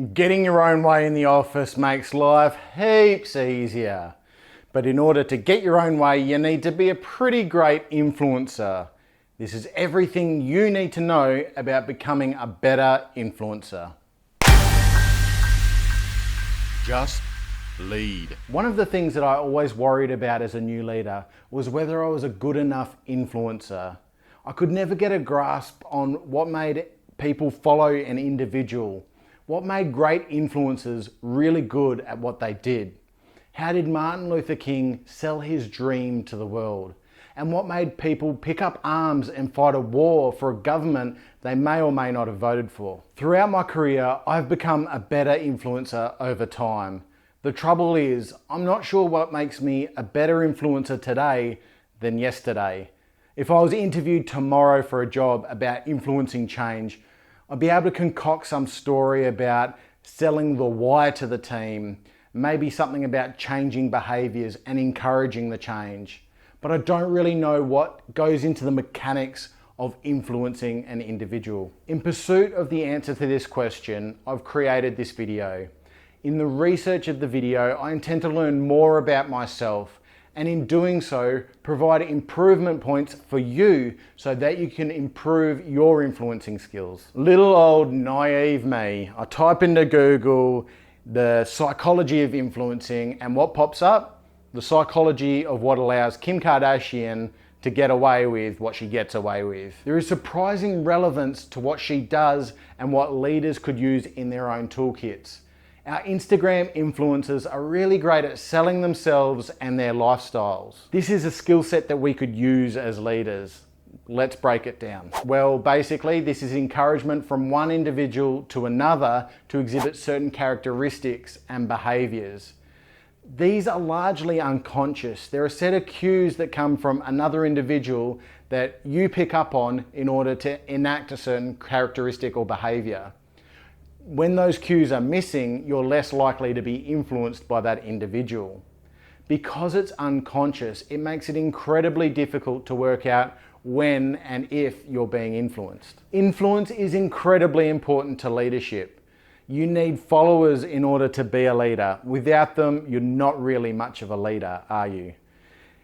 Getting your own way in the office makes life heaps easier. But in order to get your own way, you need to be a pretty great influencer. This is everything you need to know about becoming a better influencer. Just lead. One of the things that I always worried about as a new leader was whether I was a good enough influencer. I could never get a grasp on what made people follow an individual. What made great influencers really good at what they did? How did Martin Luther King sell his dream to the world? And what made people pick up arms and fight a war for a government they may or may not have voted for? Throughout my career, I've become a better influencer over time. The trouble is, I'm not sure what makes me a better influencer today than yesterday. If I was interviewed tomorrow for a job about influencing change, I'd be able to concoct some story about selling the why to the team, maybe something about changing behaviours and encouraging the change. But I don't really know what goes into the mechanics of influencing an individual. In pursuit of the answer to this question, I've created this video. In the research of the video, I intend to learn more about myself, and in doing so, provide improvement points for you so that you can improve your influencing skills. Little old naive me. I type into Google the psychology of influencing, and what pops up? The psychology of what allows Kim Kardashian to get away with what she gets away with. There is surprising relevance to what she does and what leaders could use in their own toolkits. Our Instagram influencers are really great at selling themselves and their lifestyles. This is a skill set that we could use as leaders. Let's break it down. Well, basically, this is encouragement from one individual to another to exhibit certain characteristics and behaviors. These are largely unconscious. They're a set of cues that come from another individual that you pick up on in order to enact a certain characteristic or behavior. When those cues are missing, you're less likely to be influenced by that individual. Because it's unconscious, it makes it incredibly difficult to work out when and if you're being influenced. Influence is incredibly important to leadership. You need followers in order to be a leader. Without them, you're not really much of a leader, are you?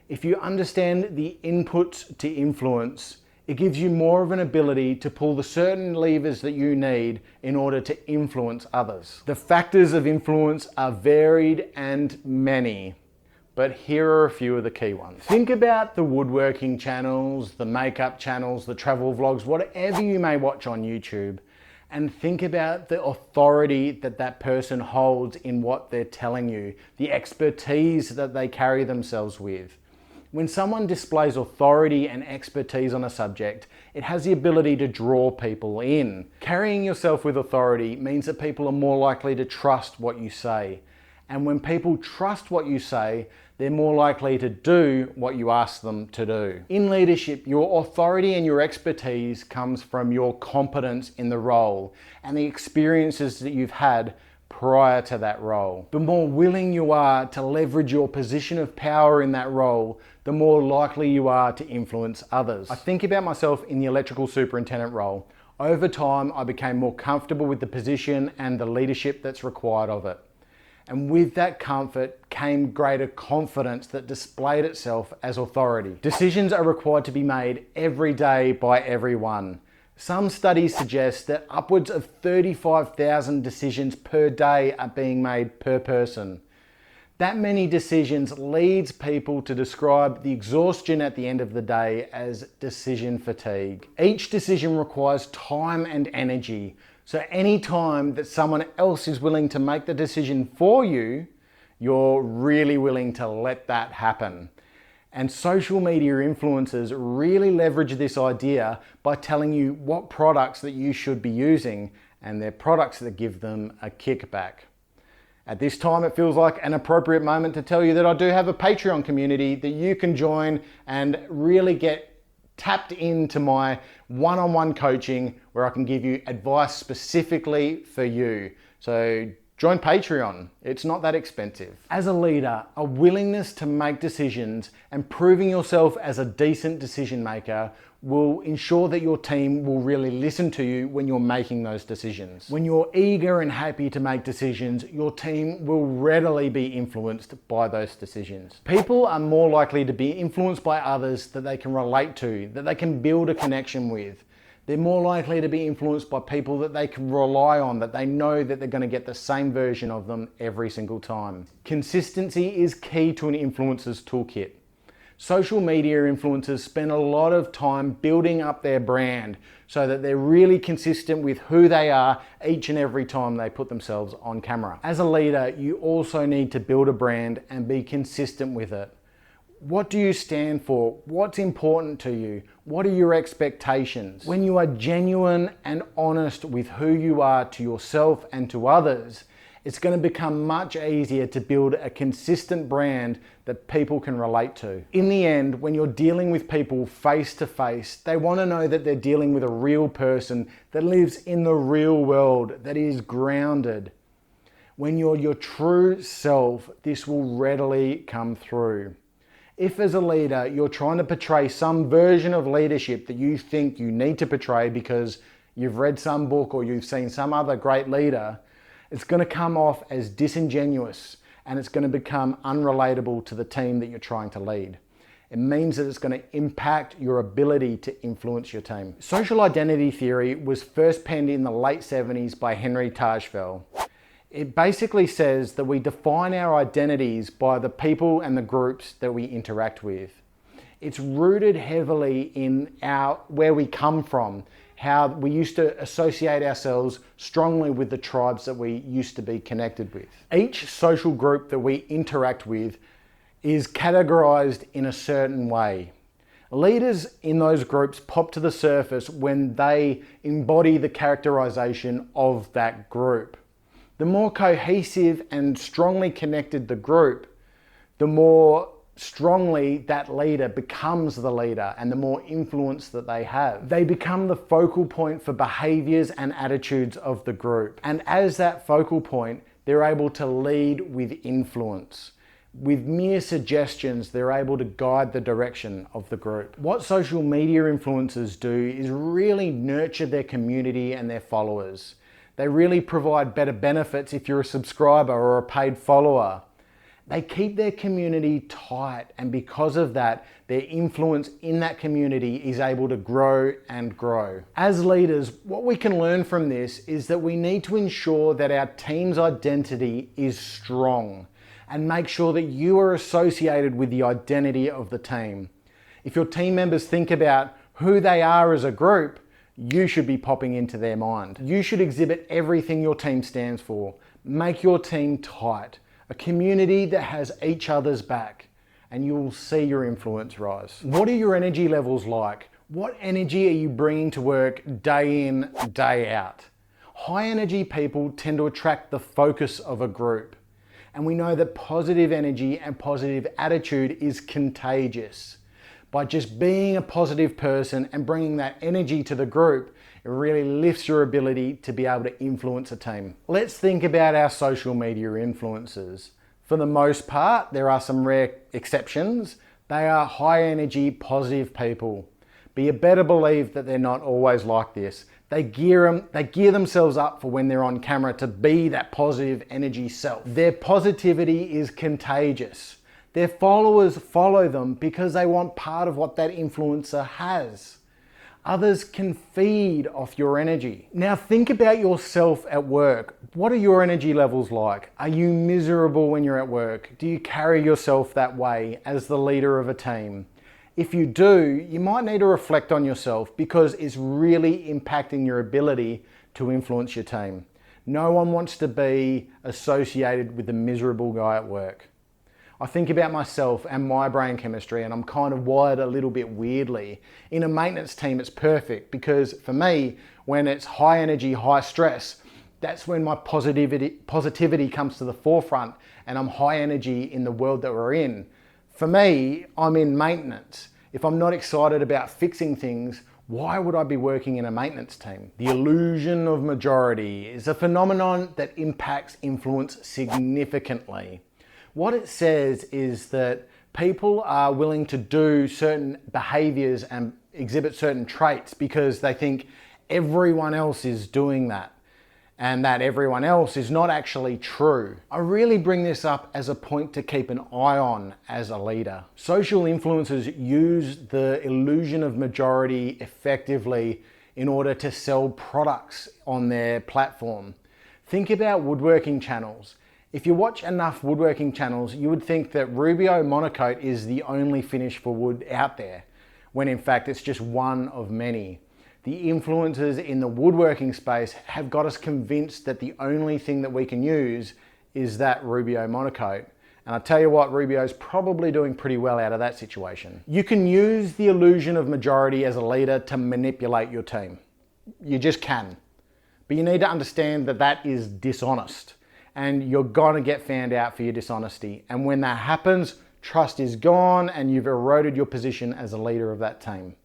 If you understand the inputs to influence, it gives you more of an ability to pull the certain levers that you need in order to influence others. The factors of influence are varied and many, but here are a few of the key ones. Think about the woodworking channels, the makeup channels, the travel vlogs, whatever you may watch on YouTube, and think about the authority that that person holds in what they're telling you, the expertise that they carry themselves with. When someone displays authority and expertise on a subject, it has the ability to draw people in. Carrying yourself with authority means that people are more likely to trust what you say. And when people trust what you say, they're more likely to do what you ask them to do. In leadership, your authority and your expertise comes from your competence in the role and the experiences that you've had prior to that role. The more willing you are to leverage your position of power in that role, the more likely you are to influence others. I think about myself in the electrical superintendent role. Over time, I became more comfortable with the position and the leadership that's required of it. And with that comfort came greater confidence that displayed itself as authority. Decisions are required to be made every day by everyone. Some studies suggest that upwards of 35,000 decisions per day are being made per person. That many decisions leads people to describe the exhaustion at the end of the day as decision fatigue. Each decision requires time and energy. So any time that someone else is willing to make the decision for you, you're really willing to let that happen. And social media influencers really leverage this idea by telling you what products that you should be using, and they're products that give them a kickback. At this time, it feels like an appropriate moment to tell you that I do have a Patreon community that you can join and really get tapped into my one-on-one coaching where I can give you advice specifically for you. So join Patreon. It's not that expensive. As a leader, a willingness to make decisions and proving yourself as a decent decision maker will ensure that your team will really listen to you when you're making those decisions. When you're eager and happy to make decisions, your team will readily be influenced by those decisions. People are more likely to be influenced by others that they can relate to, that they can build a connection with. They're more likely to be influenced by people that they can rely on, that they know that they're going to get the same version of them every single time. Consistency is key to an influencer's toolkit. Social media influencers spend a lot of time building up their brand so that they're really consistent with who they are each and every time they put themselves on camera. As a leader, you also need to build a brand and be consistent with it. What do you stand for? What's important to you? What are your expectations? When you are genuine and honest with who you are to yourself and to others, it's going to become much easier to build a consistent brand that people can relate to. In the end, when you're dealing with people face to face, they want to know that they're dealing with a real person that lives in the real world, that is grounded. When you're your true self, this will readily come through. If as a leader, you're trying to portray some version of leadership that you think you need to portray because you've read some book or you've seen some other great leader, it's going to come off as disingenuous and it's going to become unrelatable to the team that you're trying to lead. It means that it's going to impact your ability to influence your team. Social identity theory was first penned in the late 70s by Henry Tajfel. It basically says that we define our identities by the people and the groups that we interact with. It's rooted heavily in where we come from, how we used to associate ourselves strongly with the tribes that we used to be connected with. Each social group that we interact with is categorized in a certain way. Leaders in those groups pop to the surface when they embody the characterization of that group. The more cohesive and strongly connected the group, the more strongly that leader becomes the leader and the more influence that they have. They become the focal point for behaviors and attitudes of the group. And as that focal point, they're able to lead with influence. With mere suggestions, they're able to guide the direction of the group. What social media influencers do is really nurture their community and their followers. They really provide better benefits if you're a subscriber or a paid follower. They keep their community tight, and because of that, their influence in that community is able to grow and grow. As leaders, what we can learn from this is that we need to ensure that our team's identity is strong and make sure that you are associated with the identity of the team. If your team members think about who they are as a group, you should be popping into their mind. You should exhibit everything your team stands for. Make your team tight, a community that has each other's back, and you will see your influence rise. What are your energy levels like? What energy are you bringing to work day in, day out? High energy people tend to attract the focus of a group. And we know that positive energy and positive attitude is contagious. By just being a positive person and bringing that energy to the group, it really lifts your ability to be able to influence a team. Let's think about our social media influencers. For the most part, there are some rare exceptions. They are high energy, positive people. But you better believe that they're not always like this. They gear themselves up for when they're on camera to be that positive energy self. Their positivity is contagious. Their followers follow them because they want part of what that influencer has. Others can feed off your energy. Now think about yourself at work. What are your energy levels like? Are you miserable when you're at work? Do you carry yourself that way as the leader of a team? If you do, you might need to reflect on yourself because it's really impacting your ability to influence your team. No one wants to be associated with a miserable guy at work. I think about myself and my brain chemistry, and I'm kind of wired a little bit weirdly. In a maintenance team, it's perfect because for me, when it's high energy, high stress, that's when my positivity comes to the forefront and I'm high energy in the world that we're in. For me, I'm in maintenance. If I'm not excited about fixing things, why would I be working in a maintenance team? The illusion of majority is a phenomenon that impacts influence significantly. What it says is that people are willing to do certain behaviors and exhibit certain traits because they think everyone else is doing that, and that everyone else is not actually true. I really bring this up as a point to keep an eye on as a leader. Social influencers use the illusion of majority effectively in order to sell products on their platform. Think about woodworking channels. If you watch enough woodworking channels, you would think that Rubio Monocoat is the only finish for wood out there, when in fact it's just one of many. The influencers in the woodworking space have got us convinced that the only thing that we can use is that Rubio Monocoat. And I tell you what, Rubio's probably doing pretty well out of that situation. You can use the illusion of majority as a leader to manipulate your team. You just can. But you need to understand that that is dishonest, and you're gonna get found out for your dishonesty. And when that happens, trust is gone and you've eroded your position as a leader of that team.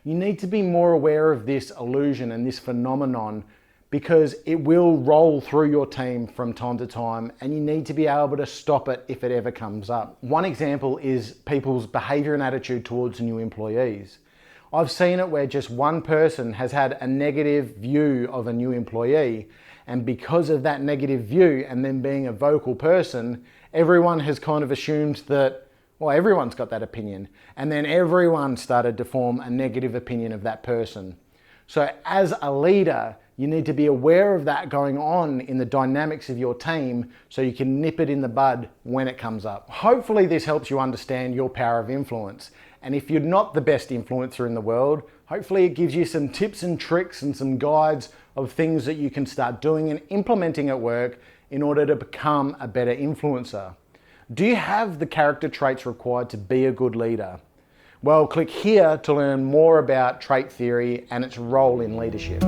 You need to be more aware of this illusion and this phenomenon because it will roll through your team from time to time, and you need to be able to stop it if it ever comes up. One example is people's behavior and attitude towards new employees. I've seen it where just one person has had a negative view of a new employee, and because of that negative view and them being a vocal person, everyone has kind of assumed that, well, everyone's got that opinion. And then everyone started to form a negative opinion of that person. So as a leader, you need to be aware of that going on in the dynamics of your team so you can nip it in the bud when it comes up. Hopefully this helps you understand your power of influence. And if you're not the best influencer in the world, hopefully it gives you some tips and tricks and some guides of things that you can start doing and implementing at work in order to become a better influencer. Do you have the character traits required to be a good leader? Well, click here to learn more about trait theory and its role in leadership.